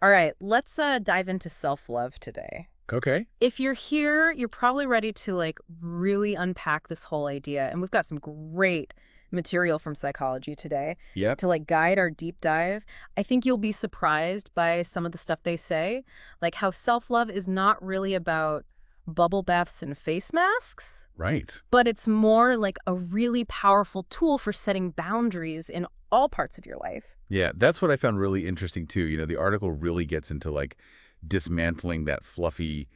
All right, let's dive into self-love today. Okay. If you're here, you're probably ready to really unpack this whole idea. And we've got some great material from psychology today Yep. to guide our deep dive. I think you'll be surprised by some of the stuff they say, like how self-love is not really about bubble baths and face masks, Right. but it's more like a really powerful tool for setting boundaries in all parts of your life. Yeah, that's what I found really interesting too. The article really gets into dismantling that fluffy,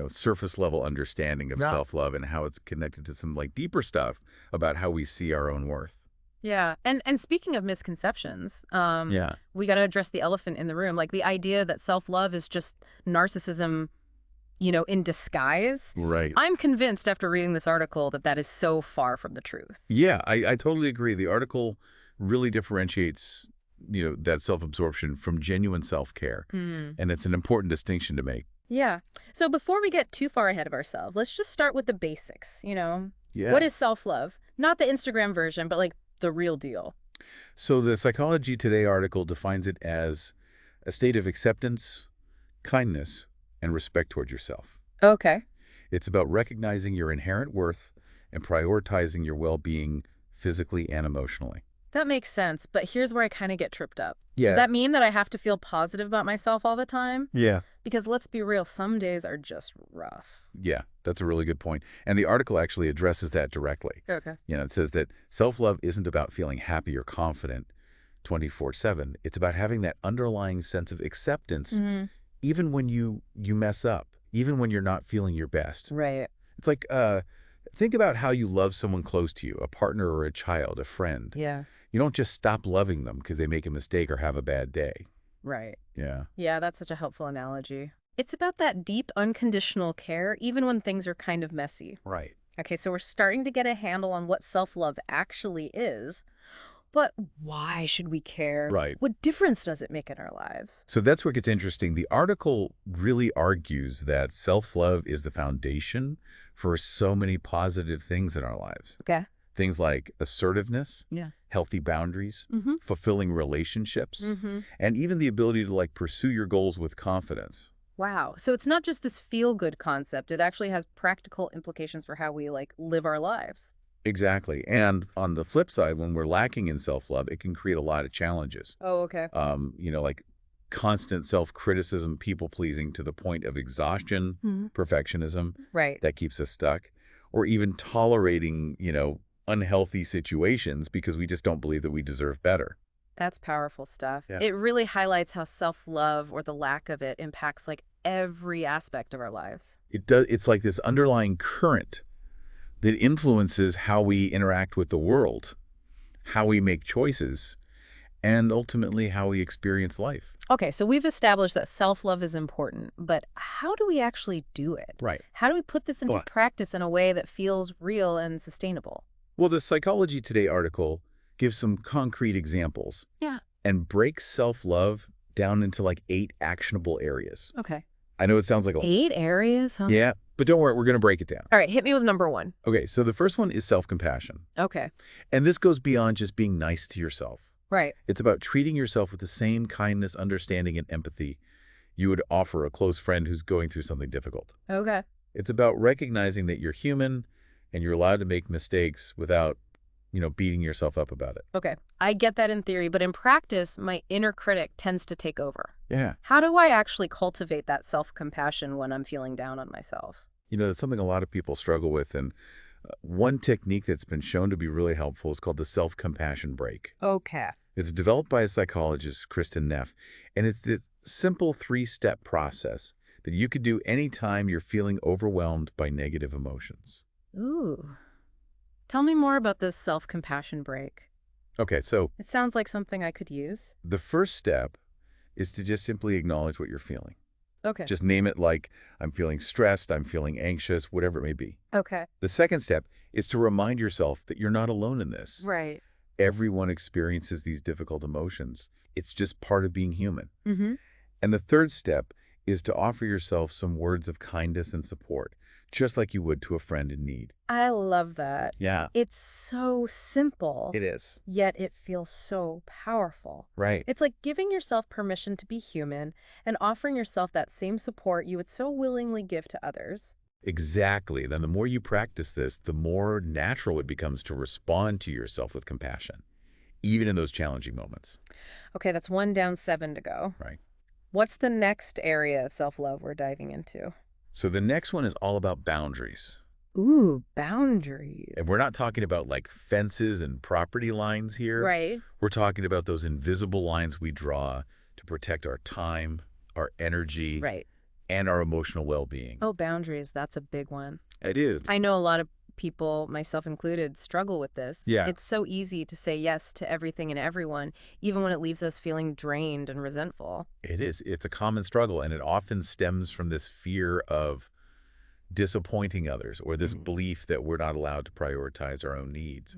surface level understanding of Yeah. self-love and how it's connected to some deeper stuff about how we see our own worth. Yeah. And speaking of misconceptions, Yeah. we got to address the elephant in the room, like the idea that self-love is just narcissism, in disguise. Right. I'm convinced after reading this article that that is so far from the truth. Yeah, I totally agree. The article really differentiates, that self-absorption from genuine self-care. Hmm. And it's an important distinction to make. Yeah. So before we get too far ahead of ourselves, let's just start with the basics, Yeah. What is self-love? Not the Instagram version, but the real deal. So the Psychology Today article defines it as a state of acceptance, kindness, and respect toward yourself. Okay. It's about recognizing your inherent worth and prioritizing your well-being physically and emotionally. That makes sense, but here's where I kind of get tripped up. Yeah. Does that mean that I have to feel positive about myself all the time? Yeah. Because let's be real, some days are just rough. Yeah, that's a really good point. And the article actually addresses that directly. Okay. It says that self-love isn't about feeling happy or confident 24/7. It's about having that underlying sense of acceptance Hmm. even when you mess up, even when you're not feeling your best. Right. It's think about how you love someone close to you, a partner or a child, a friend. Yeah. You don't just stop loving them because they make a mistake or have a bad day. Right. Yeah. Yeah, that's such a helpful analogy. It's about that deep, unconditional care, even when things are kind of messy. Right. Okay, so we're starting to get a handle on what self-love actually is. But why should we care? Right. What difference does it make in our lives? So that's where it gets interesting. The article really argues that self-love is the foundation for so many positive things in our lives. Okay. Things like assertiveness, Yeah. healthy boundaries, Mm-hmm. fulfilling relationships, Mm-hmm. and even the ability to pursue your goals with confidence. Wow. So it's not just this feel-good concept. It actually has practical implications for how we live our lives. Exactly. And on the flip side, when we're lacking in self-love, it can create a lot of challenges. Oh, okay. Like constant self-criticism, people-pleasing to the point of exhaustion, Hmm. perfectionism Right. that keeps us stuck, or even tolerating, unhealthy situations because we just don't believe that we deserve better. That's powerful stuff. Yeah. It really highlights how self-love or the lack of it impacts every aspect of our lives. It does. It's like this underlying current that influences how we interact with the world, how we make choices, and ultimately how we experience life. Okay, so we've established that self-love is important, but how do we actually do it? Right. How do we put this into Well- practice in a way that feels real and sustainable? Well, the Psychology Today article gives some concrete examples Yeah. and breaks self-love down into 8 actionable areas. Okay. I know it sounds like a 8 areas, huh? yeah, but don't worry, we're going to break it down. All right, hit me with number 1. Okay, so the first one is self-compassion. Okay. And this goes beyond just being nice to yourself. Right. It's about treating yourself with the same kindness, understanding, and empathy you would offer a close friend who's going through something difficult. Okay. It's about recognizing that you're human and you're allowed to make mistakes without, beating yourself up about it. Okay. I get that in theory, but in practice, my inner critic tends to take over. Yeah. How do I actually cultivate that self-compassion when I'm feeling down on myself? That's something a lot of people struggle with. And one technique that's been shown to be really helpful is called the self-compassion break. Okay. It's developed by a psychologist, Kristen Neff, and it's this simple 3-step process that you could do anytime you're feeling overwhelmed by negative emotions. Ooh. Tell me more about this self-compassion break. Okay, so It sounds like something I could use. the first step is to just simply acknowledge what you're feeling. Okay. Just name it like, I'm feeling stressed, I'm feeling anxious, whatever it may be. Okay. The second step is to remind yourself that you're not alone in this. Right. Everyone experiences these difficult emotions. It's just part of being human. Mm-hmm. And the third step is to offer yourself some words of kindness and support. just like you would to a friend in need. I love that. Yeah, It's so simple, it is. yet it feels so powerful. Right. It's like giving yourself permission to be human and offering yourself that same support you would so willingly give to others. Exactly. Then the more you practice this, the more natural it becomes to respond to yourself with compassion, even in those challenging moments. Okay, that's 1 down, 7 to go. Right. What's the next area of self-love we're diving into? So the next one is all about boundaries. Ooh, boundaries. And we're not talking about like fences and property lines here. Right. We're talking about those invisible lines we draw to protect our time, our energy, Right. and our emotional well-being. Oh, boundaries, that's a big one. It is. I know a lot of people, myself included, struggle with this. Yeah. It's so easy to say yes to everything and everyone, even when it leaves us feeling drained and resentful. It is. It's a common struggle, and it often stems from this fear of disappointing others or this belief that we're not allowed to prioritize our own needs.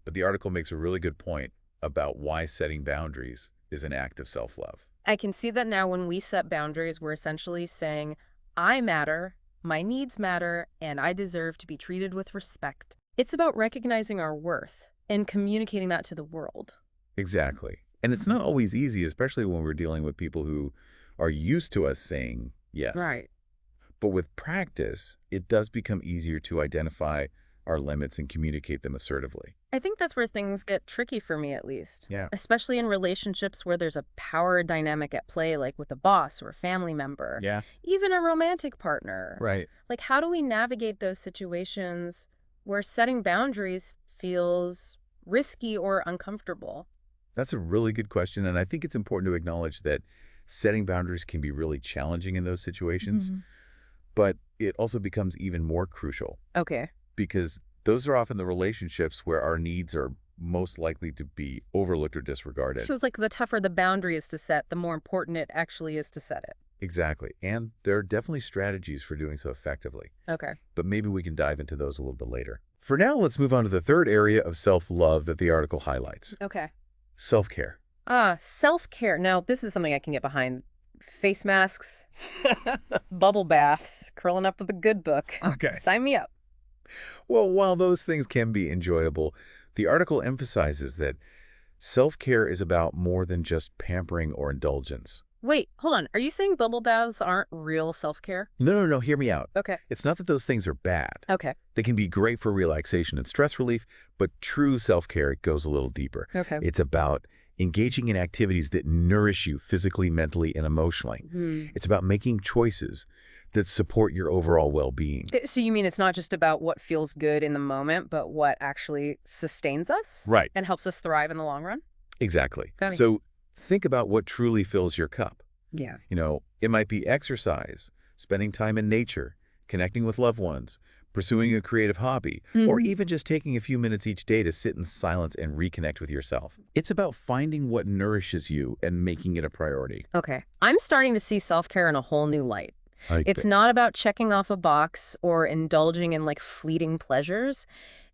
But the article makes a really good point about why setting boundaries is an act of self-love. I can see that now when we set boundaries, we're essentially saying, I matter, my needs matter, and I deserve to be treated with respect. It's about recognizing our worth and communicating that to the world. Exactly. And it's not always easy, especially when we're dealing with people who are used to us saying yes. Right. But with practice, it does become easier to identify our limits and communicate them assertively. I think that's where things get tricky for me, at least. Yeah. Especially in relationships where there's a power dynamic at play, like with a boss or a family member. Yeah. Even a romantic partner. Right. Like, how do we navigate those situations where setting boundaries feels risky or uncomfortable? That's a really good question. And I think it's important to acknowledge that setting boundaries can be really challenging in those situations, but it also becomes even more crucial Okay. because those are often the relationships where our needs are most likely to be overlooked or disregarded. Feels like the tougher the boundary is to set, the more important it actually is to set it. Exactly. And there are definitely strategies for doing so effectively, Okay. but maybe we can dive into those a little bit later. For now, let's move on to the third area of self-love that the article highlights. Okay. Self-care. Self-care. Now, this is something I can get behind. Face masks, bubble baths, curling up with a good book. Okay. Sign me up. Well, while those things can be enjoyable, the article emphasizes that self-care is about more than just pampering or indulgence. Wait, hold on. Are you saying bubble baths aren't real self-care? No, hear me out. Okay. It's not that those things are bad. Okay. They can be great for relaxation and stress relief, but true self-care goes a little deeper. Okay. It's about engaging in activities that nourish you physically, mentally, and emotionally. It's about making choices that support your overall well-being. So you mean it's not just about what feels good in the moment, but what actually sustains us? Right. And helps us thrive in the long run? Exactly. Got it. So think about what truly fills your cup. Yeah. You know, it might be exercise, spending time in nature, connecting with loved ones, pursuing a creative hobby, or even just taking a few minutes each day to sit in silence and reconnect with yourself. It's about finding what nourishes you and making it a priority. Okay. I'm starting to see self-care in a whole new light. It's bet. not about checking off a box or indulging in like fleeting pleasures.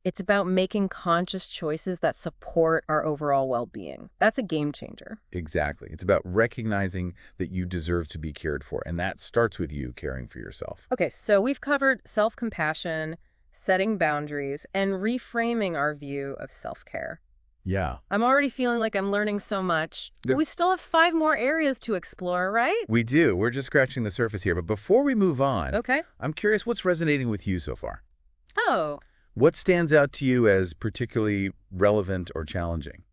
It's about making conscious choices that support our overall well-being. That's a game changer. Exactly. It's about recognizing that you deserve to be cared for, and that starts with you caring for yourself. Okay, so we've covered self-compassion, setting boundaries, and reframing our view of self-care. Yeah. I'm already feeling like I'm learning so much. Good. But we still have 5 more areas to explore, right? We do. We're just scratching the surface here. But before we move on, Okay. I'm curious what's resonating with you so far. Oh, What stands out to you as particularly relevant or challenging?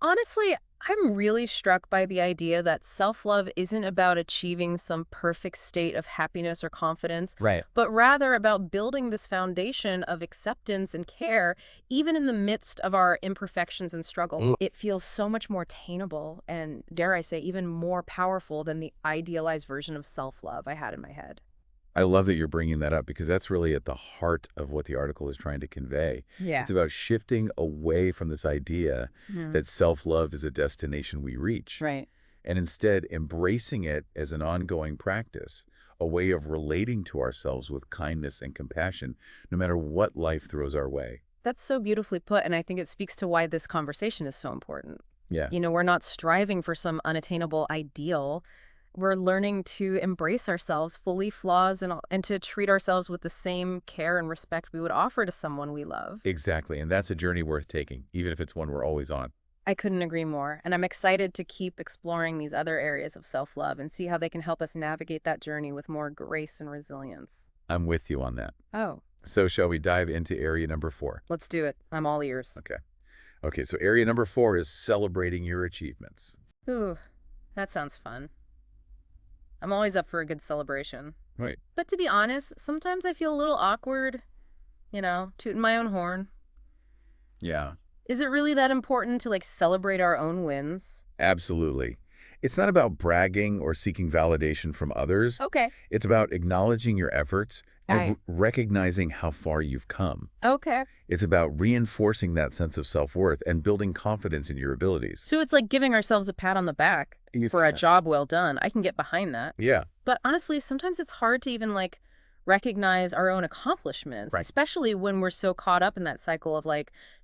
honestly, I'm really struck by the idea that self-love isn't about achieving some perfect state of happiness or confidence, Right. but rather about building this foundation of acceptance and care, even in the midst of our imperfections and struggles. It feels so much more attainable and, dare I say, even more powerful than the idealized version of self-love I had in my head. I love that you're bringing that up because that's really at the heart of what the article is trying to convey. Yeah. It's about shifting away from this idea that self-love is a destination we reach, Right. and instead embracing it as an ongoing practice, a way of relating to ourselves with kindness and compassion, no matter what life throws our way. That's so beautifully put, and I think it speaks to why this conversation is so important. Yeah. You know, we're not striving for some unattainable ideal. We're learning to embrace ourselves, fully flaws, and to treat ourselves with the same care and respect we would offer to someone we love. Exactly. And that's a journey worth taking, even if it's one we're always on. I couldn't agree more. And I'm excited to keep exploring these other areas of self-love and see how they can help us navigate that journey with more grace and resilience. I'm with you on that. Oh, So shall we dive into area number 4? let's do it. I'm all ears. Okay. Okay, so area number 4 is celebrating your achievements. Ooh, that sounds fun. I'm always up for a good celebration. Right. But to be honest, sometimes I feel a little awkward, tooting my own horn. Yeah, Is it really that important to celebrate our own wins? absolutely. It's not about bragging or seeking validation from others. Okay. It's about acknowledging your efforts and Right. recognizing how far you've come. Okay. It's about reinforcing that sense of self-worth and building confidence in your abilities. So it's like giving ourselves a pat on the back for a job well done. I can get behind that. Yeah, But honestly, sometimes it's hard to even recognize our own accomplishments, Right. especially when we're so caught up in that cycle of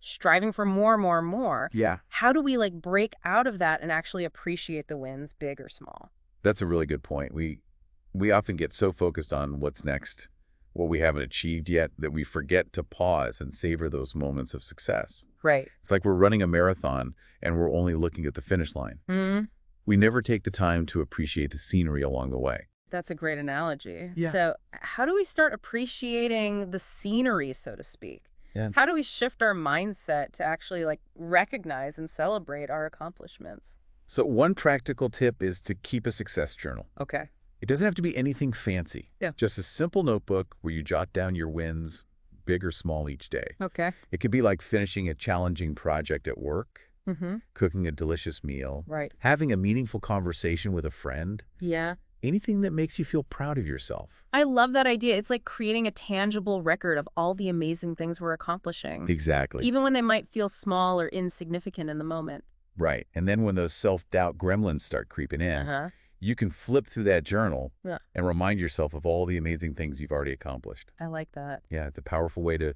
striving for more, more, more. yeah. How do we break out of that and actually appreciate the wins, big or small? That's a really good point. We often get so focused on what's next, what we haven't achieved yet, that we forget to pause and savor those moments of success. Right. It's like we're running a marathon and we're only looking at the finish line. Hmm. We never take the time to appreciate the scenery along the way. That's a great analogy. Yeah. So how do we start appreciating the scenery, so to speak? Yeah. How do we shift our mindset to actually recognize and celebrate our accomplishments? So one practical tip is to keep a success journal. Okay. It doesn't have to be anything fancy. Yeah. Just a simple notebook where you jot down your wins, big or small, each day. Okay. It could be like finishing a challenging project at work, Mm-hmm. cooking a delicious meal, Right. having a meaningful conversation with a friend, Yeah. anything that makes you feel proud of yourself. I love that idea. It's like creating a tangible record of all the amazing things we're accomplishing, Exactly. even when they might feel small or insignificant in the moment. Right. And then when those self-doubt gremlins start creeping in, Uh-huh. you can flip through that journal Yeah. and remind yourself of all the amazing things you've already accomplished. I like that. Yeah, it's a powerful way to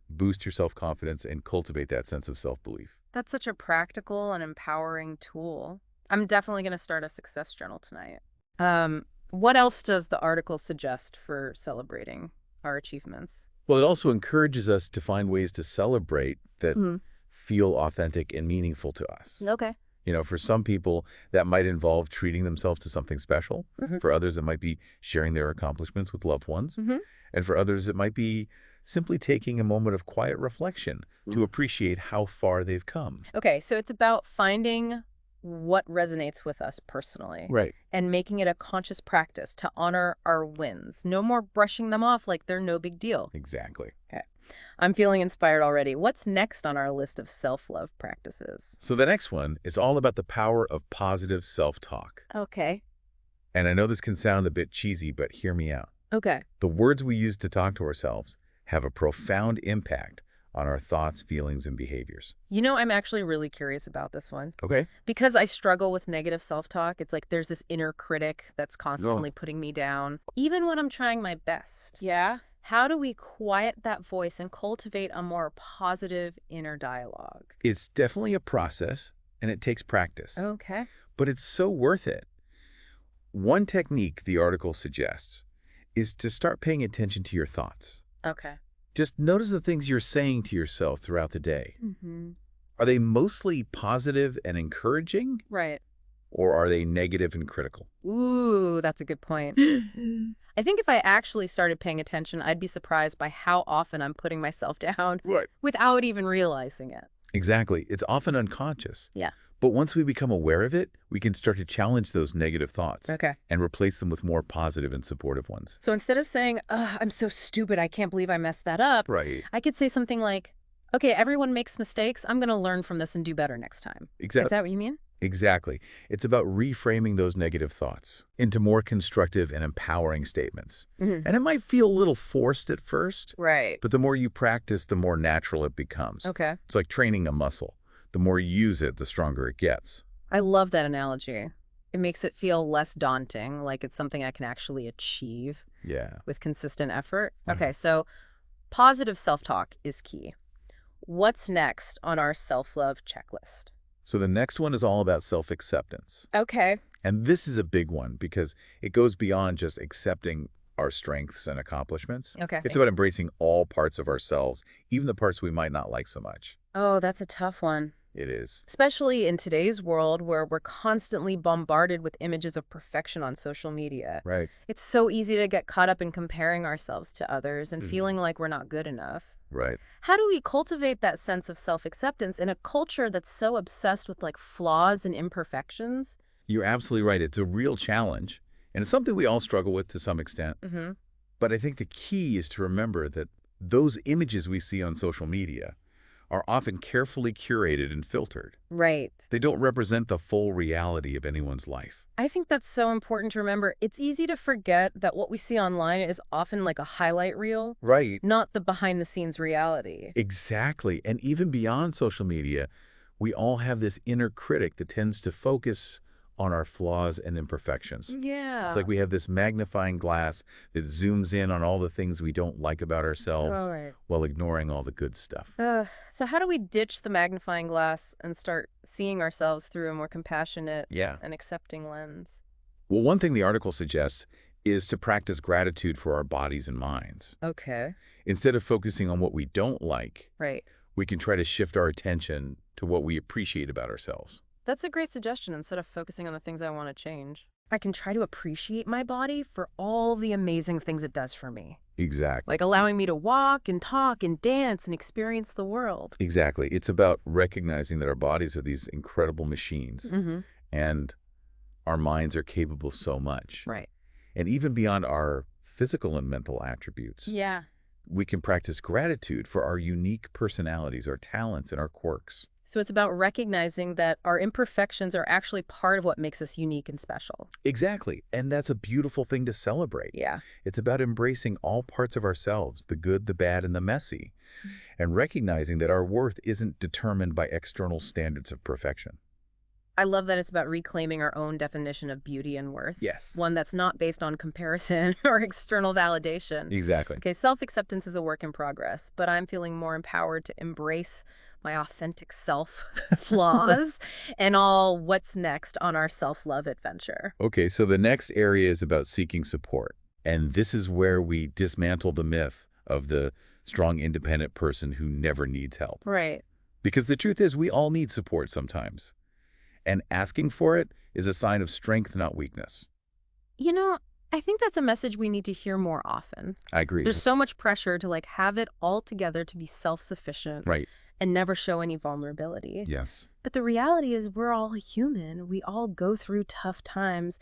boost your self-confidence and cultivate that sense of self-belief. That's such a practical and empowering tool. I'm definitely going to start a success journal tonight. What else does the article suggest for celebrating our achievements? Well, it also encourages us to find ways to celebrate that Mhm. feel authentic and meaningful to us. Okay. For some people, that might involve treating themselves to something special. Mhm. For others, it might be sharing their accomplishments with loved ones. Mhm. And for others, it might be simply taking a moment of quiet reflection to appreciate how far they've come. Okay, so it's about finding what resonates with us personally Right. and making it a conscious practice to honor our wins. No more brushing them off like they're no big deal. Exactly. Okay. I'm feeling inspired already. What's next on our list of self-love practices? So the next one is all about the power of positive self-talk. Okay. And I know this can sound a bit cheesy, but hear me out. Okay. The words we use to talk to ourselves have a profound impact on our thoughts, feelings, and behaviors. I'm actually really curious about this one. Okay. Because I struggle with negative self-talk, it's like there's this inner critic that's constantly putting me down, even when I'm trying my best. Yeah. How do we quiet that voice and cultivate a more positive inner dialogue? It's definitely a process, and it takes practice, Okay. but it's so worth it. One technique the article suggests is to start paying attention to your thoughts. Okay. Just notice the things you're saying to yourself throughout the day. Mm-hmm. Are they mostly positive and encouraging, Right. or are they negative and critical? Ooh, that's a good point. I think if I actually started paying attention, I'd be surprised by how often I'm putting myself down Right. without even realizing it. Exactly. It's often unconscious. Yeah. But once we become aware of it, we can start to challenge those negative thoughts Okay. and replace them with more positive and supportive ones. So instead of saying, "Ugh, I'm so stupid, I can't believe I messed that up," Right. I could say something like, "Okay, everyone makes mistakes. I'm going to learn from this and do better next time." Is Exactly. that what you mean? Exactly. It's about reframing those negative thoughts into more constructive and empowering statements. Mm-hmm. And it might feel a little forced at first, Right. but the more you practice, the more natural it becomes. Okay. It's like training a muscle. The more you use it, the stronger it gets. I love that analogy. It makes it feel less daunting, like it's something I can actually achieve Yeah. with consistent effort. Mhm. Okay, so positive self-talk is key. What's next on our self-love checklist? So the next one is all about self-acceptance. Okay. And this is a big one because it goes beyond just accepting our strengths and accomplishments. Okay. It's about embracing all parts of ourselves, even the parts we might not like so much. Oh, that's a tough one. It is. Especially in today's world where we're constantly bombarded with images of perfection on social media. Right. It's so easy to get caught up in comparing ourselves to others and Mhm. feeling like we're not good enough. Right. How do we cultivate that sense of self-acceptance in a culture that's so obsessed with like flaws and imperfections? You're absolutely right. It's a real challenge, and it's something we all struggle with to some extent. Mm-hmm. But I think the key is to remember that those images we see on social media are often carefully curated and filtered. Right. They don't represent the full reality of anyone's life. I think that's so important to remember. It's easy to forget that what we see online is often like a highlight reel, Right. not the behind-the-scenes reality. Exactly. And even beyond social media, we all have this inner critic that tends to focus on our flaws and imperfections. Yeah. It's like we have this magnifying glass that zooms in on all the things we don't like about ourselves All right. while ignoring all the good stuff. So how do we ditch the magnifying glass and start seeing ourselves through a more compassionate Yeah. and accepting lens? Well, one thing the article suggests is to practice gratitude for our bodies and minds. Okay. Instead of focusing on what we don't like, Right. we can try to shift our attention to what we appreciate about ourselves. That's a great suggestion. Instead of focusing on the things I want to change, I can try to appreciate my body for all the amazing things it does for me. Exactly. Like allowing me to walk and talk and dance and experience the world. Exactly. It's about recognizing that our bodies are these incredible machines Mm-hmm. and our minds are capable so much. Right. And even beyond our physical and mental attributes, Yeah. we can practice gratitude for our unique personalities, our talents, and our quirks. So it's about recognizing that our imperfections are actually part of what makes us unique and special. Exactly. And that's a beautiful thing to celebrate. Yeah. It's about embracing all parts of ourselves, the good, the bad, and the messy, and recognizing that our worth isn't determined by external standards of perfection. I love that it's about reclaiming our own definition of beauty and worth. Yes. One that's not based on comparison or external validation. Exactly. Okay, self-acceptance is a work in progress, but I'm feeling more empowered to embrace my authentic self flaws and all what's next on our self-love adventure. Okay, so the next area is about seeking support. And this is where we dismantle the myth of the strong, independent person who never needs help. Right. Because the truth is, we all need support sometimes. And asking for it is a sign of strength, not weakness. You know, I think that's a message we need to hear more often. I agree. There's so much pressure to like have it all together to be self-sufficient Right. and never show any vulnerability. Yes. But the reality is we're all human. We all go through tough times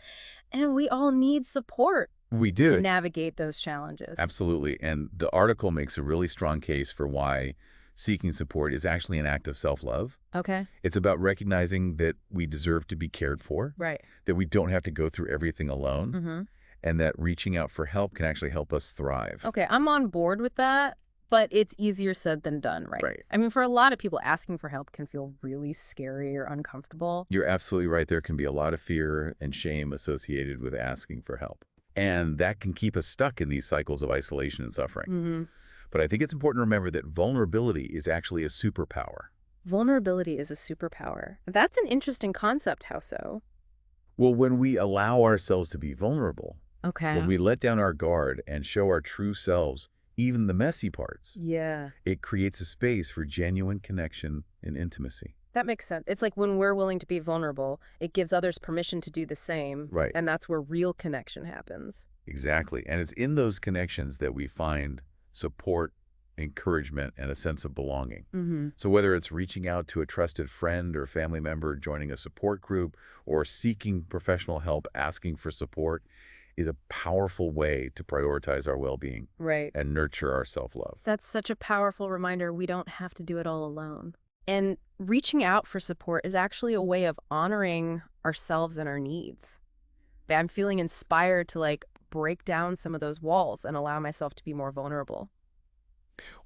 and we all need support We to do. navigate those challenges. Absolutely. And the article makes a really strong case for why seeking support is actually an act of self-love. Okay. It's about recognizing that we deserve to be cared for, Right. that we don't have to go through everything alone, Mm-hmm. and that reaching out for help can actually help us thrive. Okay, I'm on board with that, but it's easier said than done, right? Right. I mean, for a lot of people, asking for help can feel really scary or uncomfortable. You're absolutely right. There can be a lot of fear and shame associated with asking for help. And that can keep us stuck in these cycles of isolation and suffering. Mm-hmm. But I think it's important to remember that vulnerability is actually a superpower. Vulnerability is a superpower. That's an interesting concept. How so? Well, when we allow ourselves to be vulnerable, Okay. when we let down our guard and show our true selves, even the messy parts, Yeah. it creates a space for genuine connection and intimacy. That makes sense. It's like when we're willing to be vulnerable, it gives others permission to do the same. Right. And that's where real connection happens. Exactly. And it's in those connections that we find support, encouragement, and a sense of belonging. Mm-hmm. So whether it's reaching out to a trusted friend or family member, joining a support group, or seeking professional help, asking for support, is a powerful way to prioritize our well-being Right. and nurture our self-love. That's such a powerful reminder we don't have to do it all alone. And reaching out for support is actually a way of honoring ourselves and our needs. I'm feeling inspired to like break down some of those walls and allow myself to be more vulnerable.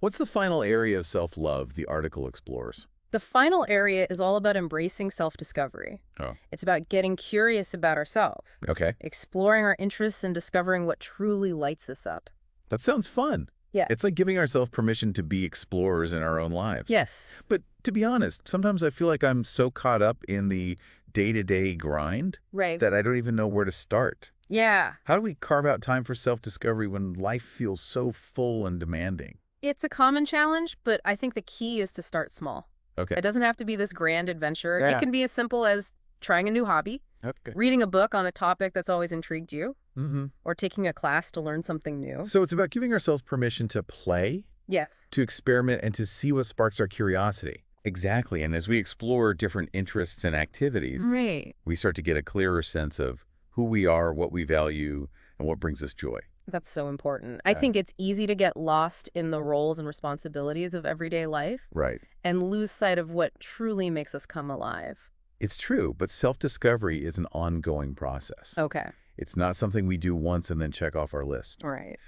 What's the final area of self-love the article explores? The final area is all about embracing self-discovery. Oh. It's about getting curious about ourselves, Okay. exploring our interests and discovering what truly lights us up. That sounds fun. Yeah. It's like giving ourselves permission to be explorers in our own lives. Yes. But to be honest, sometimes I feel like I'm so caught up in the day-to-day grind Right. that I don't even know where to start. Yeah. How do we carve out time for self-discovery when life feels so full and demanding? It's a common challenge, but I think the key is to start small. Okay. It doesn't have to be this grand adventure. It Yeah. can be as simple as trying a new hobby, Okay. reading a book on a topic that's always intrigued you, Mm-hmm. or taking a class to learn something new. So it's about giving ourselves permission to play, Yes. to experiment, and to see what sparks our curiosity. Exactly. And as we explore different interests and activities, Right. we start to get a clearer sense of who we are, what we value, and what brings us joy. That's so important. I Yeah. think it's easy to get lost in the roles and responsibilities of everyday life Right. and lose sight of what truly makes us come alive. It's true, but self-discovery is an ongoing process. Okay. It's not something we do once and then check off our list. Right.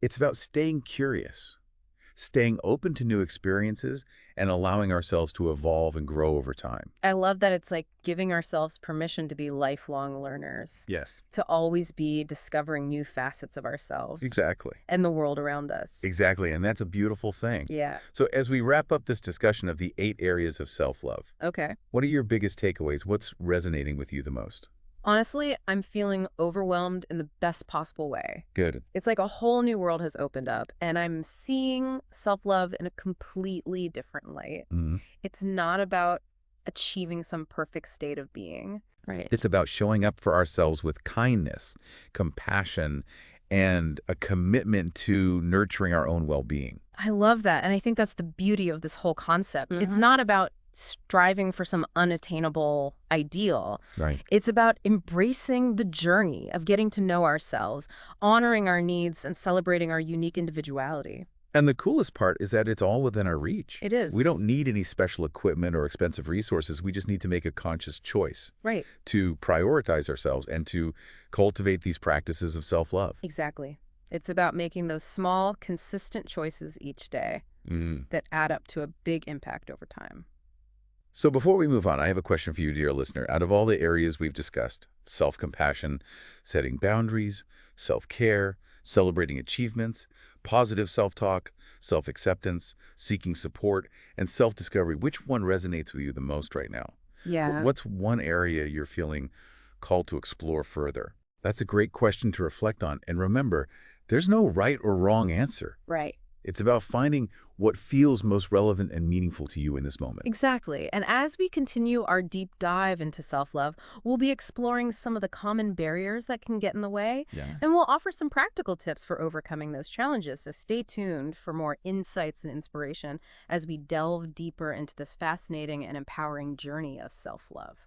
It's about staying curious, staying open to new experiences, and allowing ourselves to evolve and grow over time. I love that it's like giving ourselves permission to be lifelong learners, Yes. to always be discovering new facets of ourselves Exactly. and the world around us. Exactly, and that's a beautiful thing. Yeah. So as we wrap up this discussion of the 8 areas of self-love, Okay. what are your biggest takeaways? What's resonating with you the most? Honestly, I'm feeling overwhelmed in the best possible way. Good. It's like a whole new world has opened up, and I'm seeing self-love in a completely different light. Mhm. It's not about achieving some perfect state of being. Right. It's about showing up for ourselves with kindness, compassion, and a commitment to nurturing our own well-being. I love that. And I think that's the beauty of this whole concept. It's not about striving for some unattainable ideal. Right. It's about embracing the journey of getting to know ourselves, honoring our needs, and celebrating our unique individuality. And the coolest part is that it's all within our reach. It is. We don't need any special equipment or expensive resources. We just need to make a conscious choice Right. to prioritize ourselves and to cultivate these practices of self-love. Exactly. It's about making those small, consistent choices each day that add up to a big impact over time. So before we move on, I have a question for you, dear listener. Out of all the areas we've discussed, self-compassion, setting boundaries, self-care, celebrating achievements, positive self-talk, self-acceptance, seeking support, and self-discovery, which one resonates with you the most right now? Yeah. What's one area you're feeling called to explore further? That's a great question to reflect on. And remember, there's no right or wrong answer. Right. It's about finding what feels most relevant and meaningful to you in this moment. Exactly. And as we continue our deep dive into self-love, we'll be exploring some of the common barriers that can get in the way, Yeah. and we'll offer some practical tips for overcoming those challenges. So stay tuned for more insights and inspiration as we delve deeper into this fascinating and empowering journey of self-love.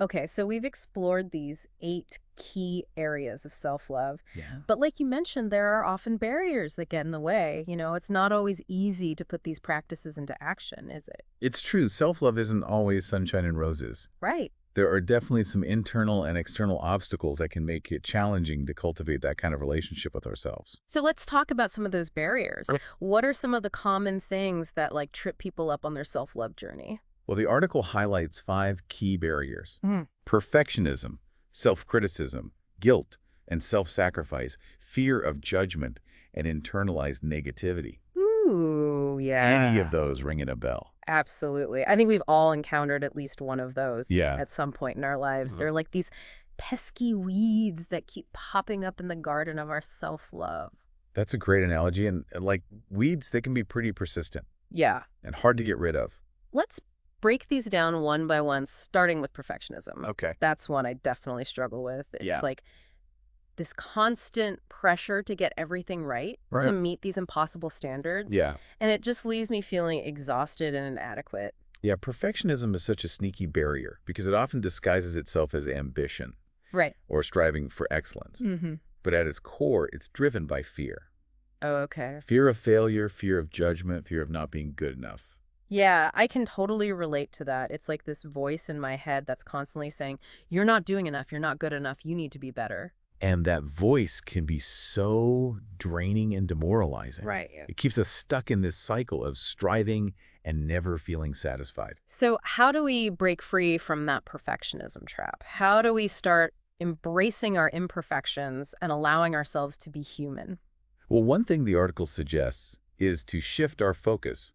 Okay, so we've explored these 8 key areas of self-love. Yeah. But like you mentioned, there are often barriers that get in the way. It's not always easy to put these practices into action, is it? It's true. Self-love isn't always sunshine and roses. Right. There are definitely some internal and external obstacles that can make it challenging to cultivate that kind of relationship with ourselves. So let's talk about some of those barriers. What are some of the common things that trip people up on their self-love journey? Well, the article highlights 5 key barriers. Mhm. Perfectionism, self-criticism, guilt, and self-sacrifice, fear of judgment, and internalized negativity. Ooh, yeah. Any of those ringing a bell? Absolutely. I think we've all encountered at least one of those Yeah. at some point in our lives. They're like these pesky weeds that keep popping up in the garden of our self-love. That's a great analogy. And like weeds, they can be pretty persistent Yeah. and hard to get rid of. Let's break these down one by one, starting with perfectionism. Okay. That's one I definitely struggle with. It's Yeah. like this constant pressure to get everything right, to meet these impossible standards. Yeah. And it just leaves me feeling exhausted and inadequate. Yeah, perfectionism is such a sneaky barrier because it often disguises itself as ambition Right. or striving for excellence. Mm-hmm. But at its core, it's driven by fear. Oh, okay. Fear of failure, fear of judgment, fear of not being good enough. Yeah, I can totally relate to that. It's like this voice in my head that's constantly saying, you're not doing enough, you're not good enough, you need to be better. And that voice can be so draining and demoralizing. Right. Yeah. It keeps us stuck in this cycle of striving and never feeling satisfied. So how do we break free from that perfectionism trap? How do we start embracing our imperfections and allowing ourselves to be human? Well, one thing the article suggests is to shift our focus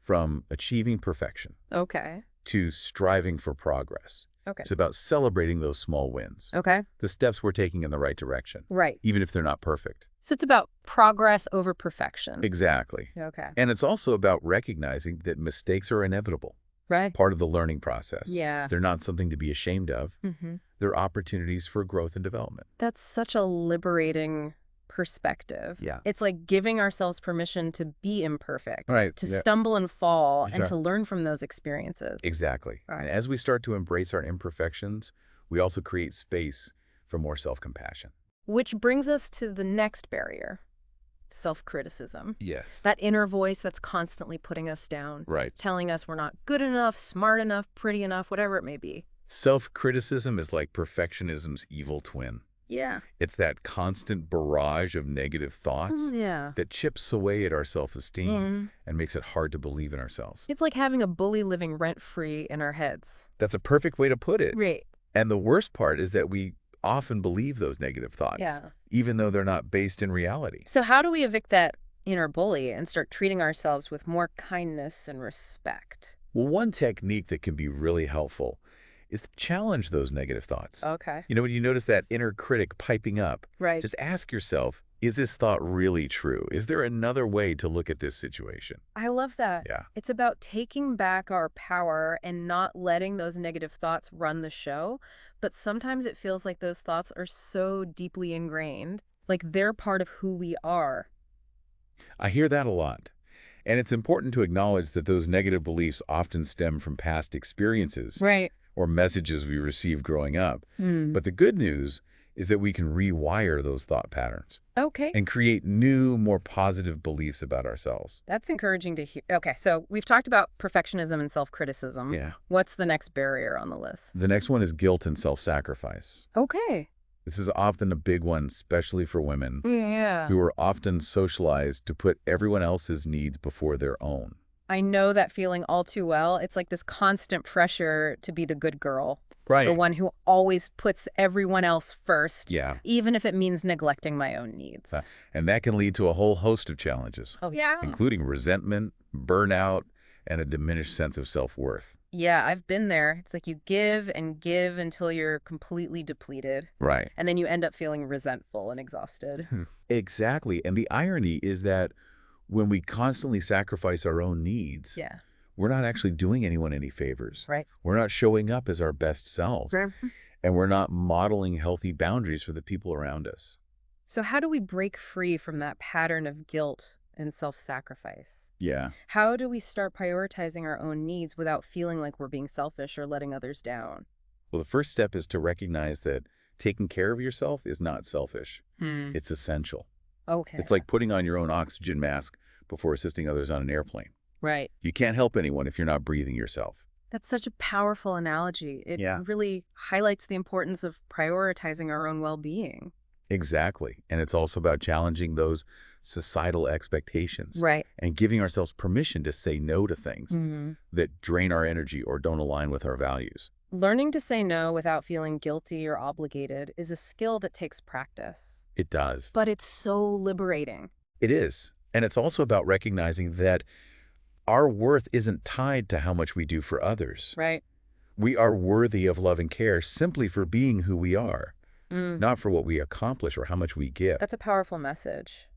from achieving perfection Okay. to striving for progress. Okay. It's about celebrating those small wins, Okay. the steps we're taking in the right direction, Right. even if they're not perfect. So it's about progress over perfection. Exactly. Okay. And it's also about recognizing that mistakes are inevitable, Right. part of the learning process. Yeah. They're not something to be ashamed of. They're opportunities for growth and development. That's such a liberating perspective. Yeah. It's like giving ourselves permission to be imperfect, Right. to Yeah. stumble and fall, and Sure. to learn from those experiences. Exactly. Right. And as we start to embrace our imperfections, we also create space for more self-compassion. Which brings us to the next barrier, self-criticism. Yes. That inner voice that's constantly putting us down, Right. telling us we're not good enough, smart enough, pretty enough, whatever it may be. Self-criticism is like perfectionism's evil twin. Yeah. It's that constant barrage of negative thoughts Yeah. that chips away at our self-esteem and makes it hard to believe in ourselves. It's like having a bully living rent-free in our heads. That's a perfect way to put it. Right. And the worst part is that we often believe those negative thoughts, Yeah. even though they're not based in reality. So how do we evict that inner bully and start treating ourselves with more kindness and respect? Well, one technique that can be really helpful is to challenge those negative thoughts. Okay. You know, when you notice that inner critic piping up, Right. just ask yourself, is this thought really true? Is there another way to look at this situation? I love that. Yeah. It's about taking back our power and not letting those negative thoughts run the show. But sometimes it feels like those thoughts are so deeply ingrained, like they're part of who we are. I hear that a lot. And it's important to acknowledge that those negative beliefs often stem from past experiences Right. or messages we received growing up. But the good news is that we can rewire those thought patterns Okay. and create new, more positive beliefs about ourselves. That's encouraging to hear. Okay, so we've talked about perfectionism and self-criticism. Yeah. What's the next barrier on the list? The next one is guilt and self-sacrifice. Okay. This is often a big one, especially for women Yeah. who are often socialized to put everyone else's needs before their own. I know that feeling all too well. It's like this constant pressure to be the good girl. Right. The one who always puts everyone else first. Yeah. Even if it means neglecting my own needs. And that can lead to a whole host of challenges, Oh, yeah. including resentment, burnout, and a diminished sense of self-worth. Yeah, I've been there. It's like you give and give until you're completely depleted. Right. And then you end up feeling resentful and exhausted. Exactly. And the irony is that when we constantly sacrifice our own needs, Yeah. we're not actually doing anyone any favors. Right. We're not showing up as our best selves. And we're not modeling healthy boundaries for the people around us. So how do we break free from that pattern of guilt and self-sacrifice? Yeah. How do we start prioritizing our own needs without feeling like we're being selfish or letting others down? Well, the first step is to recognize that taking care of yourself is not selfish. It's essential. Okay. It's like putting on your own oxygen mask before assisting others on an airplane. Right. You can't help anyone if you're not breathing yourself. That's such a powerful analogy. It Yeah. really highlights the importance of prioritizing our own well-being. Exactly. And it's also about challenging those societal expectations Right. and giving ourselves permission to say no to things that drain our energy or don't align with our values. Learning to say no without feeling guilty or obligated is a skill that takes practice. It does. But it's so liberating. It is. And it's also about recognizing that our worth isn't tied to how much we do for others. Right. We are worthy of love and care simply for being who we are, not for what we accomplish or how much we give. That's a powerful message.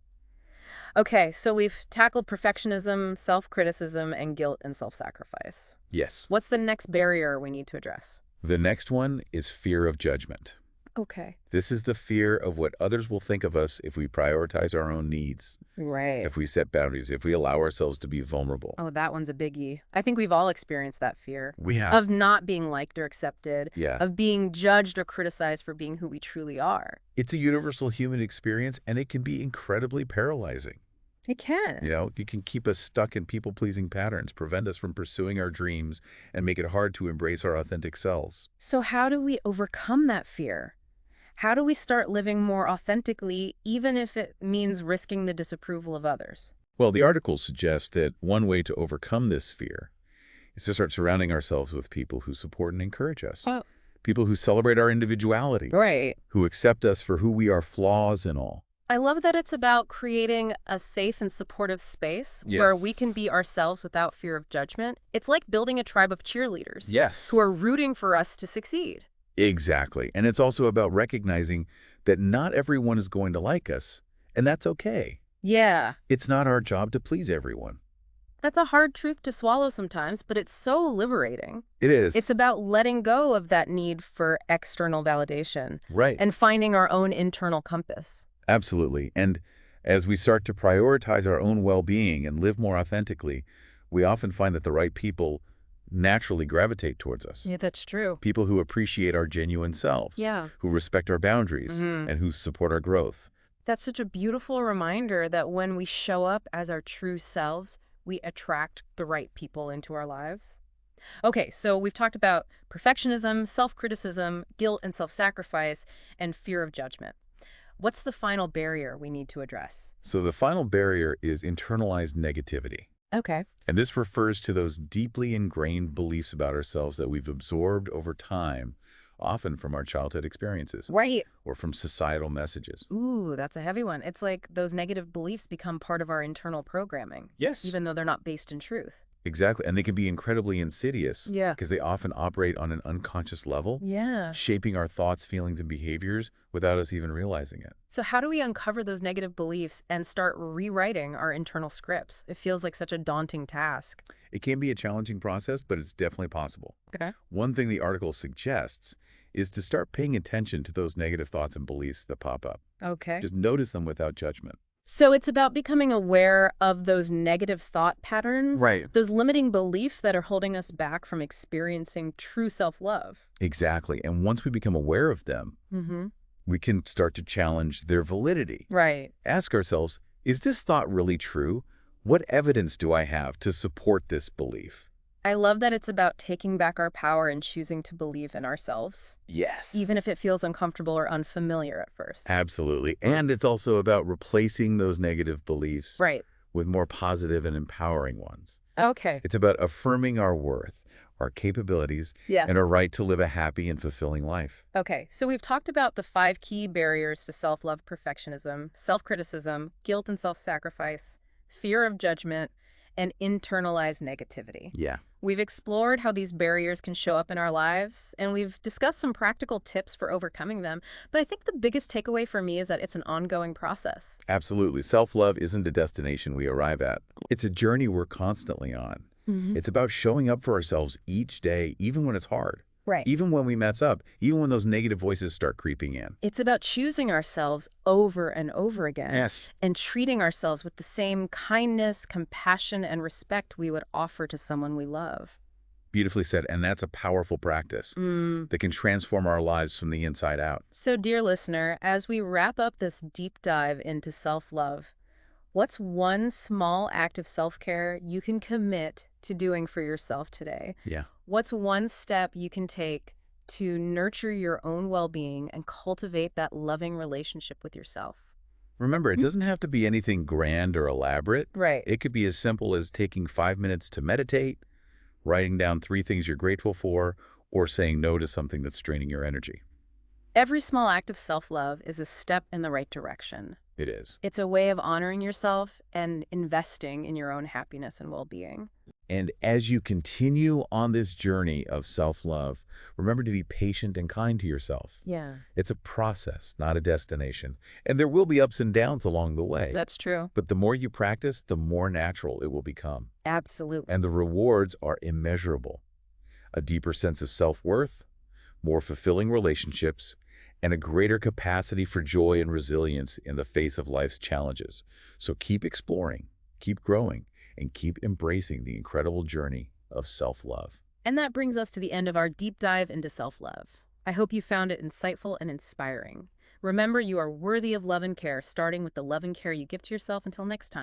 Okay, so we've tackled perfectionism, self-criticism, and guilt and self-sacrifice. Yes. What's the next barrier we need to address? The next one is fear of judgment. Okay. This is the fear of what others will think of us if we prioritize our own needs, Right. if we set boundaries, if we allow ourselves to be vulnerable. Oh, that one's a biggie. I think we've all experienced that fear. We have. Of not being liked or accepted. Yeah. Of being judged or criticized for being who we truly are. It's a universal human experience, and it can be incredibly paralyzing. It can. You know, it can keep us stuck in people-pleasing patterns, prevent us from pursuing our dreams, and make it hard to embrace our authentic selves. So how do we overcome that fear? How do we start living more authentically, even if it means risking the disapproval of others? Well, the article suggests that one way to overcome this fear is to start surrounding ourselves with people who support and encourage us. People who celebrate our individuality. Right. Who accept us for who we are, flaws and all. I love that it's about creating a safe and supportive space where we can Yes. be ourselves without fear of judgment. It's like building a tribe of cheerleaders who Yes. are rooting for us to succeed. Exactly. And it's also about recognizing that not everyone is going to like us, and that's okay. Yeah, It's not our job to please everyone. that's a hard truth to swallow sometimes, but it's so liberating. It is. It's about letting go of that need for external validation Right. and finding our own internal compass. Absolutely. And as we start to prioritize our own well-being and live more authentically, we often find that the right people naturally gravitate towards us. Yeah, that's true. People who appreciate our genuine selves, Yeah. who respect our boundaries, and who support our growth. That's such a beautiful reminder that when we show up as our true selves, we attract the right people into our lives. Okay, so we've talked about perfectionism, self-criticism, guilt and self-sacrifice, and fear of judgment. What's the final barrier we need to address? So the final barrier is internalized negativity. Okay. And this refers to those deeply ingrained beliefs about ourselves that we've absorbed over time, often from our childhood experiences Right. or from societal messages. Ooh, that's a heavy one. It's like those negative beliefs become part of our internal programming, Yes. even though they're not based in truth. Exactly. And they can be incredibly insidious Yeah. because they often operate on an unconscious level, Yeah. shaping our thoughts, feelings, and behaviors without us even realizing it. So how do we uncover those negative beliefs and start rewriting our internal scripts? It feels like such a daunting task. It can be a challenging process, but it's definitely possible. Okay. One thing the article suggests is to start paying attention to those negative thoughts and beliefs that pop up. Okay. Just notice them without judgment. So it's about becoming aware of those negative thought patterns, Right. those limiting beliefs that are holding us back from experiencing true self-love. Exactly. And once we become aware of them, we can start to challenge their validity. Right. Ask ourselves, is this thought really true? What evidence do I have to support this belief? I love that it's about taking back our power and choosing to believe in ourselves, Yes. even if it feels uncomfortable or unfamiliar at first. Absolutely. And it's also about replacing those negative beliefs Right. with more positive and empowering ones. Okay. It's about affirming our worth, our capabilities, Yeah. and our right to live a happy and fulfilling life. Okay, so we've talked about the 5 key barriers to self-love: perfectionism, self-criticism, guilt and self-sacrifice, fear of judgment, and internalized negativity. Yeah. We've explored how these barriers can show up in our lives, and we've discussed some practical tips for overcoming them. But I think the biggest takeaway for me is that it's an ongoing process. Absolutely. Self-love isn't a destination we arrive at. It's a journey we're constantly on. It's about showing up for ourselves each day, even when it's hard, Right. even when we mess up, even when those negative voices start creeping in. It's about choosing ourselves over and over again. Yes. And treating ourselves with the same kindness, compassion, and respect we would offer to someone we love. Beautifully said. And that's a powerful practice that can transform our lives from the inside out. So, dear listener, as we wrap up this deep dive into self-love, what's one small act of self-care you can commit to doing for yourself today? Yeah. What's one step you can take to nurture your own well-being and cultivate that loving relationship with yourself? Remember, it doesn't have to be anything grand or elaborate. Right. It could be as simple as taking 5 minutes to meditate, writing down 3 things you're grateful for, or saying no to something that's draining your energy. Every small act of self-love is a step in the right direction. It is. It's a way of honoring yourself and investing in your own happiness and well-being. And as you continue on this journey of self-love, remember to be patient and kind to yourself. Yeah, It's a process, not a destination. And there will be ups and downs along the way. that's true. But the more you practice, the more natural it will become. Absolutely. And the rewards are immeasurable. A deeper sense of self-worth, more fulfilling relationships, and a greater capacity for joy and resilience in the face of life's challenges. So keep exploring, keep growing, and keep embracing the incredible journey of self-love. And that brings us to the end of our deep dive into self-love. I hope you found it insightful and inspiring. Remember, you are worthy of love and care, starting with the love and care you give to yourself. Until next time.